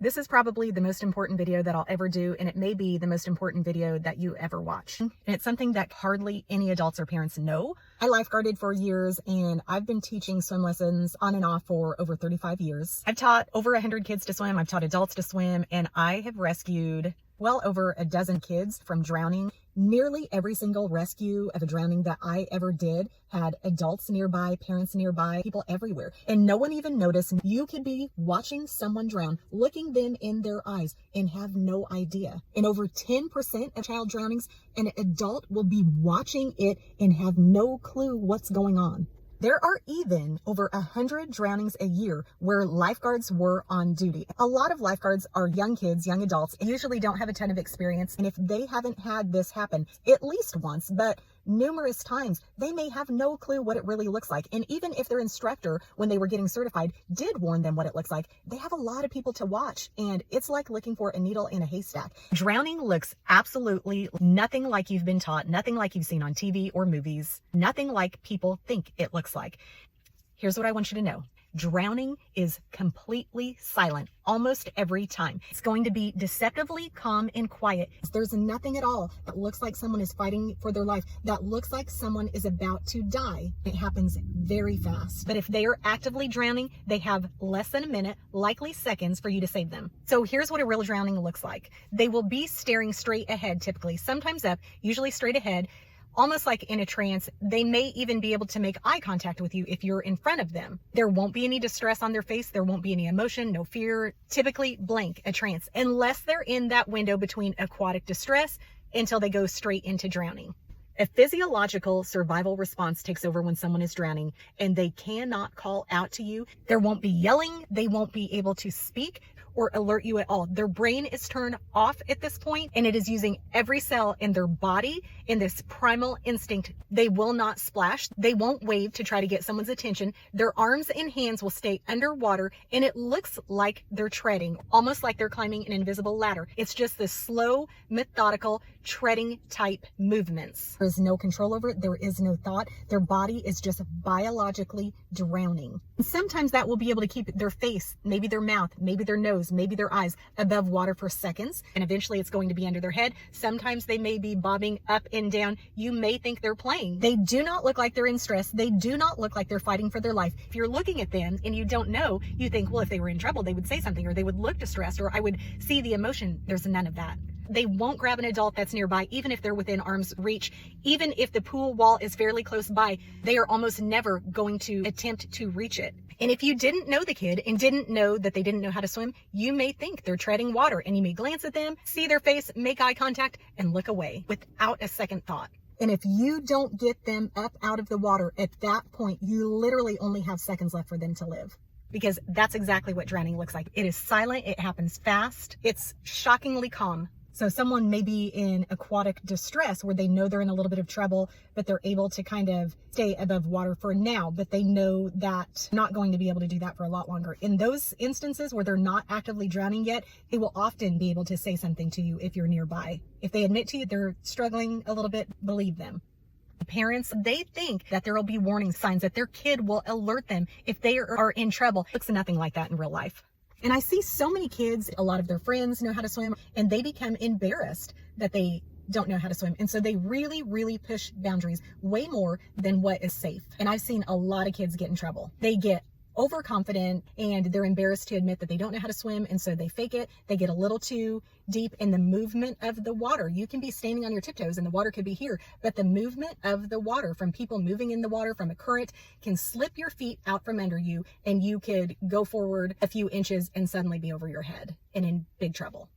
This is probably the most important video that I'll ever do, and it may be the most important video that you ever watch. And it's something that hardly any adults or parents know. I lifeguarded for years, and I've been teaching swim lessons on and off for over 35 years. I've taught over 100 kids to swim. I've taught adults to swim, and I have rescued well over a dozen kids from drowning. Nearly every single rescue of a drowning that I ever did had adults nearby, parents nearby, people everywhere, and no one even noticed. You could be watching someone drown, looking them in their eyes, and have no idea. In over 10% of child drownings, an adult will be watching it and have no clue what's going on. There are even over 100 drownings a year where lifeguards were on duty. A lot of lifeguards are young kids, young adults, and usually don't have a ton of experience. And if they haven't had this happen at least once, but numerous times, they may have no clue what it really looks like. And even if their instructor, when they were getting certified, did warn them what it looks like, they have a lot of people to watch, and it's like looking for a needle in a haystack. Drowning looks absolutely nothing like you've been taught, nothing like you've seen on TV or movies, nothing like people think it looks like. Here's what I want you to know. Drowning is completely silent almost every time. It's going to be deceptively calm and quiet. There's nothing at all that looks like someone is fighting for their life, that looks like someone is about to die. It happens very fast. But if they are actively drowning, they have less than a minute, likely seconds, for you to save them. So here's what a real drowning looks like. They will be staring straight ahead, typically, sometimes up, usually straight ahead, almost like in a trance. They may even be able to make eye contact with you if you're in front of them. There won't be any distress on their face. There won't be any emotion, no fear, typically blank, a trance, unless they're in that window between aquatic distress until they go straight into drowning. A physiological survival response takes over when someone is drowning and they cannot call out to you. There won't be yelling. They won't be able to speak or alert you at all. Their brain is turned off at this point, and it is using every cell in their body in this primal instinct. They will not splash. They won't wave to try to get someone's attention. Their arms and hands will stay underwater, and it looks like they're treading, almost like they're climbing an invisible ladder. It's just this slow, methodical, treading type movements. There is no control over it. There is no thought. Their body is just biologically drowning. And sometimes that will be able to keep their face, maybe their mouth, maybe their nose, maybe their eyes above water for seconds, and eventually it's going to be under their head. Sometimes they may be bobbing up and down. You may think they're playing. They do not look like they're in stress. They do not look like they're fighting for their life. If you're looking at them and you don't know, you think, well, if they were in trouble, they would say something, or they would look distressed, or I would see the emotion. There's none of that. They won't grab an adult that's nearby, even if they're within arm's reach. Even if the pool wall is fairly close by, they are almost never going to attempt to reach it. And if you didn't know the kid and didn't know that they didn't know how to swim, you may think they're treading water, and you may glance at them, see their face, make eye contact, and look away without a second thought. And if you don't get them up out of the water at that point, you literally only have seconds left for them to live. Because that's exactly what drowning looks like. It is silent. It happens fast. It's shockingly calm. So someone may be in aquatic distress where they know they're in a little bit of trouble, but they're able to kind of stay above water for now, but they know that not going to be able to do that for a lot longer. In those instances where they're not actively drowning yet, they will often be able to say something to you if you're nearby. If they admit to you they're struggling a little bit, believe them. Parents, they think that there will be warning signs, that their kid will alert them if they are in trouble. It looks nothing like that in real life. And I see so many kids, a lot of their friends know how to swim, and they become embarrassed that they don't know how to swim. And so they really, really push boundaries way more than what is safe. And I've seen a lot of kids get in trouble. They get overconfident and they're embarrassed to admit that they don't know how to swim, and so they fake it. They get a little too deep in the movement of the water. You can be standing on your tiptoes and the water could be here, but the movement of the water, from people moving in the water, from a current, can slip your feet out from under you, and you could go forward a few inches and suddenly be over your head and in big trouble.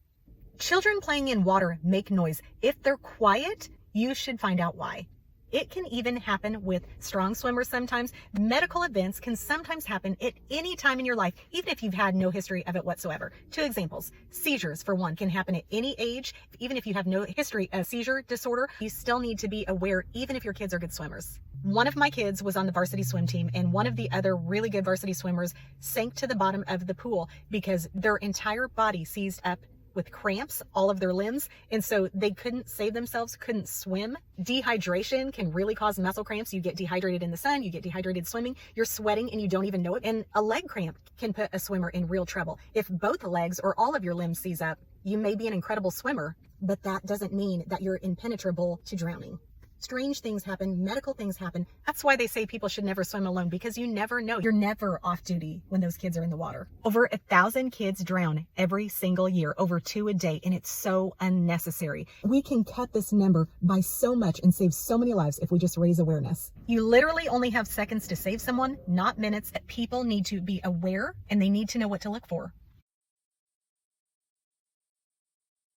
Children playing in water make noise. If they're quiet, you should find out why. It can even happen with strong swimmers sometimes. Medical events can sometimes happen at any time in your life, even if you've had no history of it whatsoever. 2 examples. Seizures, for one, can happen at any age. Even if you have no history of seizure disorder, you still need to be aware, even if your kids are good swimmers. One of my kids was on the varsity swim team, and one of the other really good varsity swimmers sank to the bottom of the pool because their entire body seized up with cramps, all of their limbs, and so they couldn't save themselves, couldn't swim. Dehydration can really cause muscle cramps. You get dehydrated in the sun, you get dehydrated swimming, you're sweating and you don't even know it. And a leg cramp can put a swimmer in real trouble. If both legs or all of your limbs seize up, you may be an incredible swimmer, but that doesn't mean that you're impenetrable to drowning. Strange things happen, medical things happen. That's why they say people should never swim alone, because you never know. You're never off duty when those kids are in the water. Over 1,000 kids drown every single year, over 2 a day, and it's so unnecessary. We can cut this number by so much and save so many lives if we just raise awareness. You literally only have seconds to save someone, not minutes. People need to be aware and they need to know what to look for.